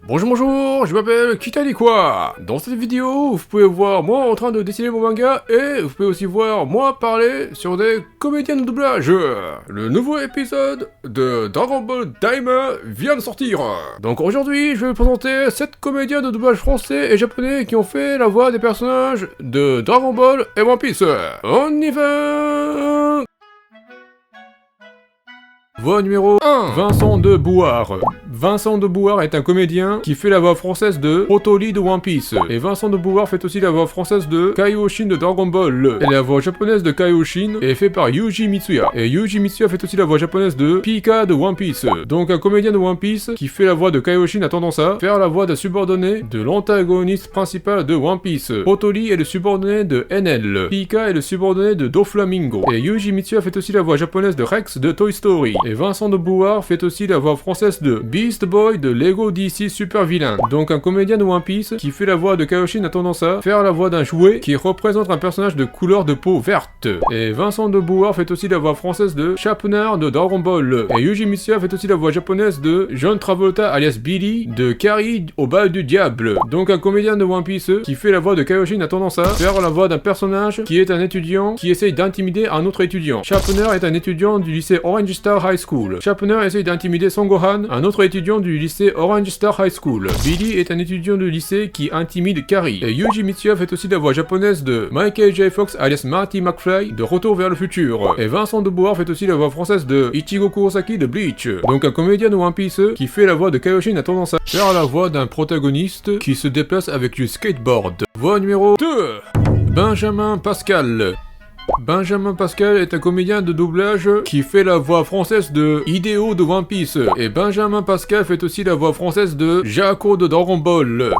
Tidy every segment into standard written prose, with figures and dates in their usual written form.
Bonjour, je m'appelle Kitalikwa. Dans cette vidéo, vous pouvez voir moi en train de dessiner mon manga et vous pouvez aussi voir moi parler sur des comédiens de doublage. Le nouveau épisode de Dragon Ball Daima vient de sortir. Donc aujourd'hui, je vais vous présenter 7 comédiens de doublage français et japonais qui ont fait la voix des personnages de Dragon Ball et One Piece. On y va! Voix numéro 1, Vincent de Bouard. Vincent de Bouard est un comédien qui fait la voix française de Otoli de One Piece. Et Vincent de Bouard fait aussi la voix française de Kaioshin de Dragon Ball. Et la voix japonaise de Kaioshin est faite par Yuji Mitsuya. Et Yuji Mitsuya fait aussi la voix japonaise de Pika de One Piece. Donc un comédien de One Piece qui fait la voix de Kaioshin a tendance à faire la voix d'un subordonné de l'antagoniste principal de One Piece. Otoli est le subordonné de NL. Pika est le subordonné de Doflamingo. Et Yuji Mitsuya fait aussi la voix japonaise de Rex de Toy Story. Et Vincent de Bouard fait aussi la voix française de Beast Boy de Lego DC Super Villain. Donc un comédien de One Piece qui fait la voix de Kaioshin a tendance à faire la voix d'un jouet qui représente un personnage de couleur de peau verte. Et Vincent de Bouard fait aussi la voix française de Sharpener de Dragon Ball. Et Yuji Mitsuya fait aussi la voix japonaise de John Travolta alias Billy de Carrie au bal du diable. Donc un comédien de One Piece qui fait la voix de Kaioshin a tendance à faire la voix d'un personnage qui est un étudiant qui essaye d'intimider un autre étudiant. Sharpener est un étudiant du lycée Orange Star High School. Sharpener essaye d'intimider Son Gohan, un autre étudiant du lycée Orange Star High School. Billy est un étudiant de lycée qui intimide Carrie. Et Yuji Mitsuya fait aussi la voix japonaise de Michael J. Fox alias Marty McFly de Retour vers le futur. Et Vincent de Bouard fait aussi la voix française de Ichigo Kurosaki de Bleach. Donc un comédien de One Piece qui fait la voix de Kaioshin a tendance à faire la voix d'un protagoniste qui se déplace avec du skateboard. Voix numéro 2, Benjamin Pascal. Benjamin Pascal est un comédien de doublage qui fait la voix française de Hideo de One Piece. Et Benjamin Pascal fait aussi la voix française de Jaco de Dragon Ball.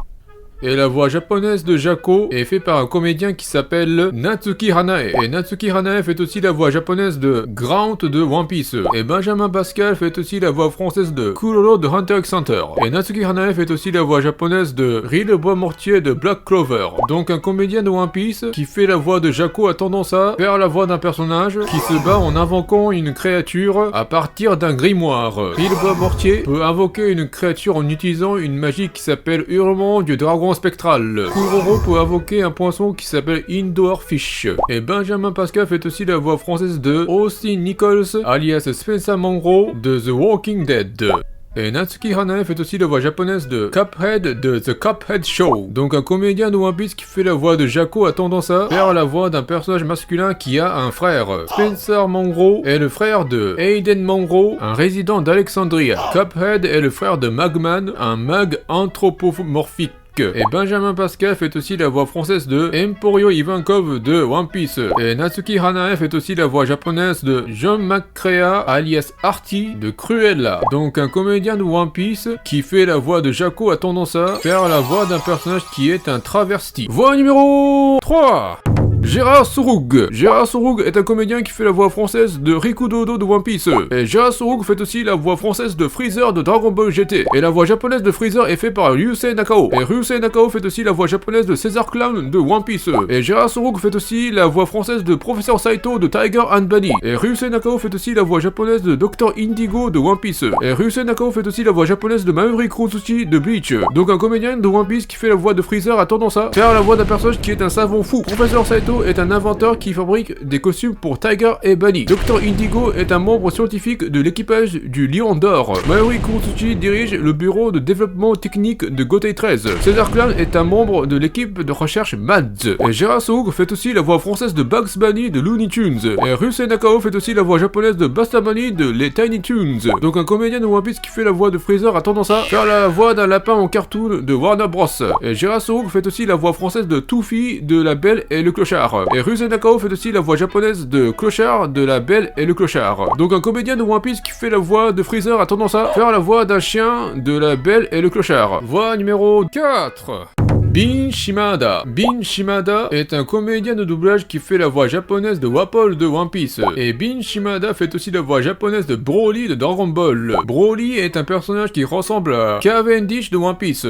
Et la voix japonaise de Jaco est faite par un comédien qui s'appelle Natsuki Hanae. Et Natsuki Hanae fait aussi la voix japonaise de Grant de One Piece. Et Benjamin Pascal fait aussi la voix française de Kuroro de Hunter x Hunter. Et Natsuki Hanae fait aussi la voix japonaise de Ri le bois mortier de Black Clover. Donc un comédien de One Piece qui fait la voix de Jaco a tendance à faire la voix d'un personnage qui se bat en invoquant une créature à partir d'un grimoire. Ri le bois mortier peut invoquer une créature en utilisant une magie qui s'appelle Hurlement du dragon spectral. Kuroro peut invoquer un poisson qui s'appelle Indoor Fish. Et Benjamin Pascal fait aussi la voix française de Austin Nichols alias Spencer Monroe de The Walking Dead. Et Natsuki Hanae fait aussi la voix japonaise de Cuphead de The Cuphead Show. Donc un comédien de One Piece qui fait la voix de Jaco a tendance à faire la voix d'un personnage masculin qui a un frère. Spencer Monroe est le frère de Aiden Monroe, un résident d'Alexandria. Cuphead est le frère de Magman, un mag anthropomorphique. Et Benjamin Pascal fait aussi la voix française de Emporio Ivankov de One Piece. Et Natsuki Hanae fait aussi la voix japonaise de John McCrea alias Artie de Cruella. Donc un comédien de One Piece qui fait la voix de Jaco a tendance à faire la voix d'un personnage qui est un travesti. Voix numéro 3, Gérard Souroug. Gérard Souroug est un comédien qui fait la voix française de Rikudodo de One Piece. Et Gérard Souroug fait aussi la voix française de Freezer de Dragon Ball GT. Et la voix japonaise de Freezer est faite par Ryusei Nakao. Et Ryusei Nakao fait aussi la voix japonaise de César Clown de One Piece. Et Gérard Souroug fait aussi la voix française de Professeur Saito de Tiger and Bunny. Et Ryusei Nakao fait aussi la voix japonaise de Dr Indigo de One Piece. Et Ryusei Nakao fait aussi la voix japonaise de Maori Kurotsuchi de Bleach. Donc un comédien de One Piece qui fait la voix de Freezer a tendance à faire la voix d'un personnage qui est un savant fou. Professeur Saito est un inventeur qui fabrique des costumes pour Tiger et Bunny. Dr Indigo est un membre scientifique de l'équipage du Lion d'Or. Maori Kurotsuchi dirige le bureau de développement technique de Gotei 13. César Clown est un membre de l'équipe de recherche MADS. Et Gérard Souroug fait aussi la voix française de Bugs Bunny de Looney Tunes. Et Ryusei Nakao fait aussi la voix japonaise de Buster Bunny de les Tiny Toons. Donc un comédien de One Piece qui fait la voix de Freezer a tendance à faire la voix d'un lapin en cartoon de Warner Bros. Et Gérard Souroug fait aussi la voix française de Toofy de La Belle et le Clochard. Et Ryusei Nakao fait aussi la voix japonaise de Clochard de La Belle et le Clochard. Donc un comédien de One Piece qui fait la voix de Freezer a tendance à faire la voix d'un chien de La Belle et le Clochard. Voix numéro 4, Bin Shimada. Bin Shimada est un comédien de doublage qui fait la voix japonaise de Wapol de One Piece. Et Bin Shimada fait aussi la voix japonaise de Broly de Dragon Ball. Broly est un personnage qui ressemble à Cavendish de One Piece.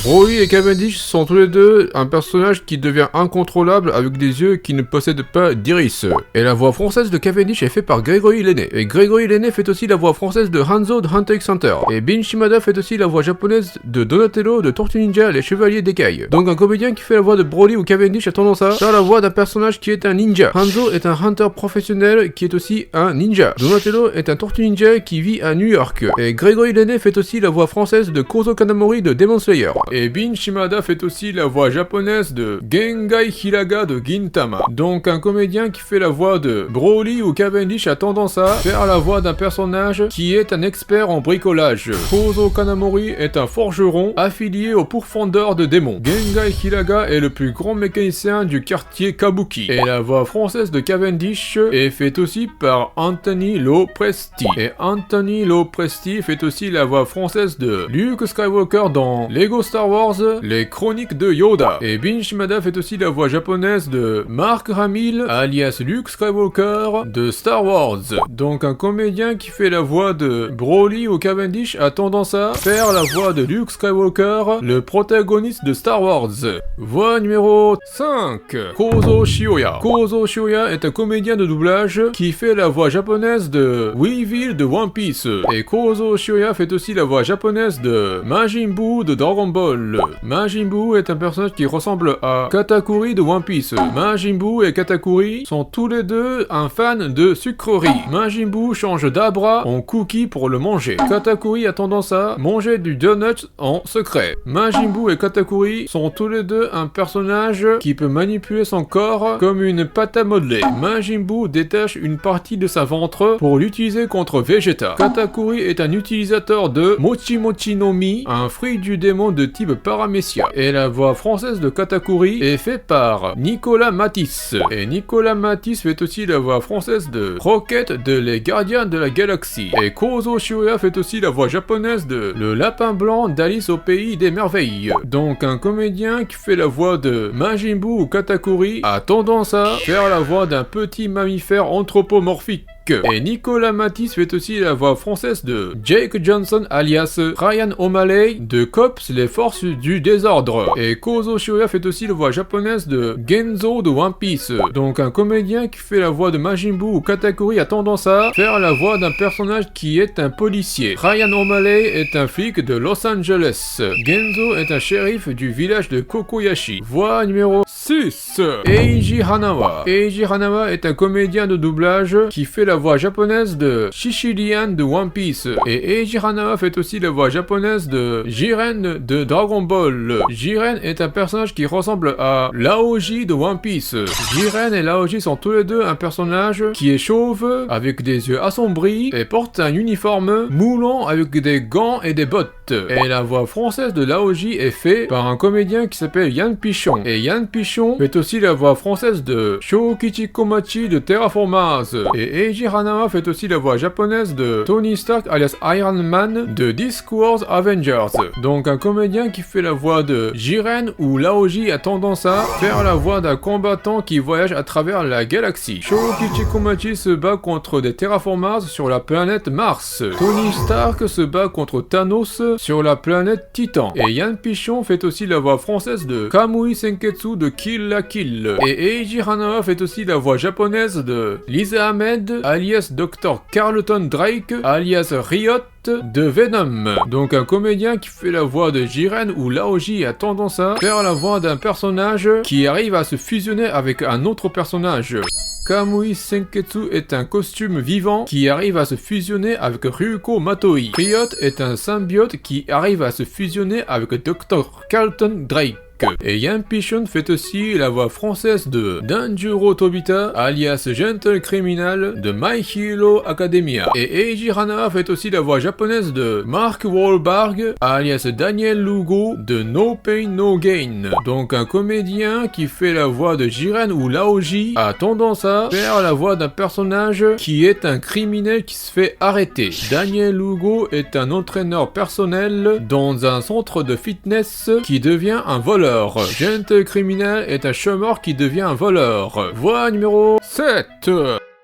Broly et Cavendish sont tous les deux un personnage qui devient incontrôlable avec des yeux qui ne possèdent pas d'iris. Et la voix française de Cavendish est faite par Grégory Lenné. Et Grégory Lenné fait aussi la voix française de Hanzo de Hunter x Hunter. Et Bin Shimada fait aussi la voix japonaise de Donatello de Tortue Ninja les Chevaliers d'Écaille. Donc un comédien qui fait la voix de Broly ou Cavendish a tendance à faire la voix d'un personnage qui est un ninja. Hanzo est un hunter professionnel qui est aussi un ninja. Donatello est un Tortue Ninja qui vit à New York. Et Grégory Lenné fait aussi la voix française de Kozo Kanamori de Demon Slayer. Et Bin Shimada fait aussi la voix japonaise de Gengai Hiraga de Gintama. Donc un comédien qui fait la voix de Broly ou Cavendish a tendance à faire la voix d'un personnage qui est un expert en bricolage. Kozo Kanamori est un forgeron affilié au pourfendeur de démons. Gengai Hiraga est le plus grand mécanicien du quartier Kabuki. Et la voix française de Cavendish est faite aussi par Anthony Lopresti. Et Anthony Lopresti fait aussi la voix française de Luke Skywalker dans Lego Star Wars, les chroniques de Yoda. Et Bin Shimada fait aussi la voix japonaise de Mark Hamill, alias Luke Skywalker, de Star Wars. Donc un comédien qui fait la voix de Broly ou Cavendish a tendance à faire la voix de Luke Skywalker, le protagoniste de Star Wars. Voix numéro 5. Kozo Shioya. Kozo Shioya est un comédien de doublage qui fait la voix japonaise de Weevil de One Piece. Et Kozo Shioya fait aussi la voix japonaise de Majin Buu de Dragon Ball. Majin Buu est un personnage qui ressemble à Katakuri de One Piece. Majin Buu et Katakuri sont tous les deux un fan de sucreries. Majin Buu change d'Abra en cookie pour le manger. Katakuri a tendance à manger du donut en secret. Majin Buu et Katakuri sont tous les deux un personnage qui peut manipuler son corps comme une pâte à modeler. Majin Buu détache une partie de sa ventre pour l'utiliser contre Vegeta. Katakuri est un utilisateur de Mochi Mochi no Mi, un fruit du démon de type Paramecia. Et la voix française de Katakuri est faite par Nicolas Matisse. Et Nicolas Matisse fait aussi la voix française de Rocket de Les Gardiens de la Galaxie. Et Kozo Shioya fait aussi la voix japonaise de Le Lapin Blanc d'Alice au Pays des Merveilles. Donc un comédien qui fait la voix de Majin Buu ou Katakuri a tendance à faire la voix d'un petit mammifère anthropomorphique. Et Nicolas Matisse fait aussi la voix française de Jake Johnson alias Ryan O'Malley de Cops les Forces du Désordre. Et Kozo Shioya fait aussi la voix japonaise de Genzo de One Piece. Donc un comédien qui fait la voix de Majin Buu ou Katakuri a tendance à faire la voix d'un personnage qui est un policier. Ryan O'Malley est un flic de Los Angeles. Genzo est un shérif du village de Kokoyashi. Voix numéro 6. Eiji Hanawa. Eiji Hanawa est un comédien de doublage qui fait la voix japonaise de Shishirian de One Piece. Et Eiji Hanawa fait aussi la voix japonaise de Jiren de Dragon Ball. Jiren est un personnage qui ressemble à Laoji de One Piece. Jiren et Laoji sont tous les deux un personnage qui est chauve, avec des yeux assombris, et porte un uniforme moulant avec des gants et des bottes. Et la voix française de Laoji est faite par un comédien qui s'appelle Yann Pichon. Et Yann Pichon fait aussi la voix française de Shokichi Komachi de Terraformars. Et Eiji Hanawa fait aussi la voix japonaise de Tony Stark alias Iron Man de Discworld Avengers. Donc un comédien qui fait la voix de Jiren ou Laoji a tendance à faire la voix d'un combattant qui voyage à travers la galaxie. Shokichi Komachi se bat contre des Terraformars sur la planète Mars. Tony Stark se bat contre Thanos sur la planète Titan. Et Yann Pichon fait aussi la voix française de Kamui Senketsu de Kill la Kill. Et Eiji Hanawa fait aussi la voix japonaise de Lisa Ahmed alias Dr. Carlton Drake alias Riot de Venom. Donc un comédien qui fait la voix de Jiren ou Laoji a tendance à faire la voix d'un personnage qui arrive à se fusionner avec un autre personnage. Kamui Senketsu est un costume vivant qui arrive à se fusionner avec Ryuko Matoi. Riot est un symbiote qui arrive à se fusionner avec Dr. Carlton Drake. Et Yann Pichon fait aussi la voix française de Danjuro Tobita, alias Gentle Criminal de My Hero Academia. Et Eiji Hanawa fait aussi la voix japonaise de Mark Wahlberg, alias Daniel Lugo de No Pain No Gain. Donc un comédien qui fait la voix de Jiren ou Laoji a tendance à faire la voix d'un personnage qui est un criminel qui se fait arrêter. Daniel Lugo est un entraîneur personnel dans un centre de fitness qui devient un voleur. Gentle Criminal est un chômeur qui devient un voleur. Voix numéro 7.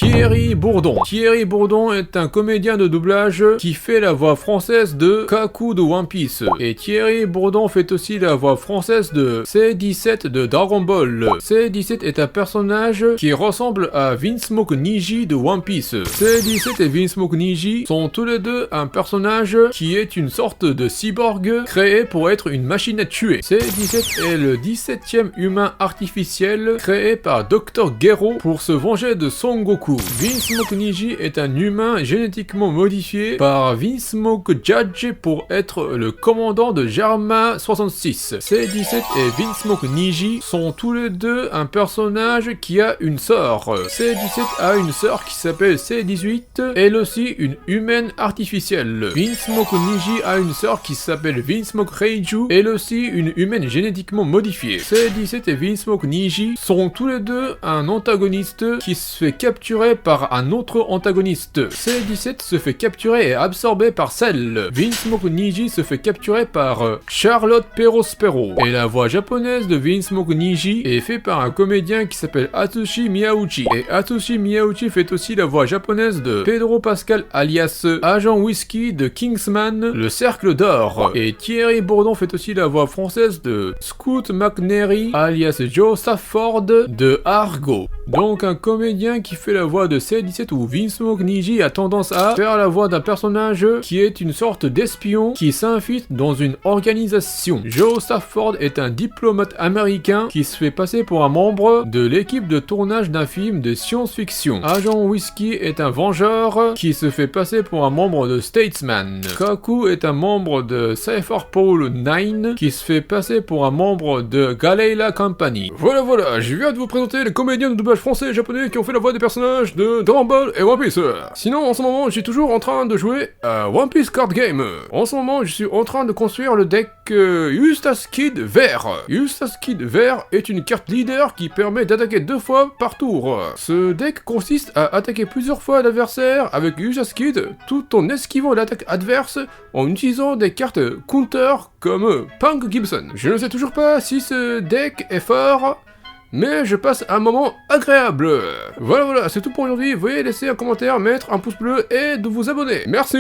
Thierry Bourdon. Thierry Bourdon est un comédien de doublage qui fait la voix française de Kaku de One Piece. Et Thierry Bourdon fait aussi la voix française de C-17 de Dragon Ball. C-17 est un personnage qui ressemble à Vinsmoke Niji de One Piece. C-17 et Vinsmoke Niji sont tous les deux un personnage qui est une sorte de cyborg créé pour être une machine à tuer. C-17 est le 17e humain artificiel créé par Dr. Gero pour se venger de Son Goku. Vinsmoke Niji est un humain génétiquement modifié par Vinsmoke Judge pour être le commandant de Jarma 66. C-17 et Vinsmoke Niji sont tous les deux un personnage qui a une sœur. C-17 a une sœur qui s'appelle C-18, elle aussi une humaine artificielle. Vinsmoke Niji a une sœur qui s'appelle Vinsmoke Reiju, elle aussi une humaine génétiquement modifiée. C-17 et Vinsmoke Niji sont tous les deux un antagoniste qui se fait capturer par un autre antagoniste. C-17 se fait capturer et absorber par Cell. Vinsmoke Niji se fait capturer par Charlotte Perospero. Et la voix japonaise de Vinsmoke Niji est faite par un comédien qui s'appelle Atsushi Miyauchi. Et Atsushi Miyauchi fait aussi la voix japonaise de Pedro Pascal alias Agent Whisky de Kingsman, le Cercle d'Or. Et Thierry Bourdon fait aussi la voix française de Scoot McNairy alias Joe Safford de Argo. Donc un comédien qui fait la voix de C-17 ou Vinsmoke Niji a tendance à faire la voix d'un personnage qui est une sorte d'espion qui s'infiltre dans une organisation. Joe Safford est un diplomate américain qui se fait passer pour un membre de l'équipe de tournage d'un film de science-fiction. Agent Whisky est un vengeur qui se fait passer pour un membre de Statesman. Kaku est un membre de Cypherpole 9 qui se fait passer pour un membre de Galeila Company. Voilà, je viens de vous présenter les comédiens de doublage français et japonais qui ont fait la voix des personnages de Dragon Ball et One Piece. Sinon, en ce moment, je suis toujours en train de jouer à One Piece Card Game. En ce moment, je suis en train de construire le deck Eustace Kid Vert. Eustace Kid Vert est une carte leader qui permet d'attaquer 2 fois par tour. Ce deck consiste à attaquer plusieurs fois l'adversaire avec Eustace Kid tout en esquivant l'attaque adverse en utilisant des cartes counter comme Punk Gibson. Je ne sais toujours pas si ce deck est fort, mais je passe un moment agréable. Voilà, c'est tout pour aujourd'hui. Veuillez laisser un commentaire, mettre un pouce bleu et de vous abonner. Merci.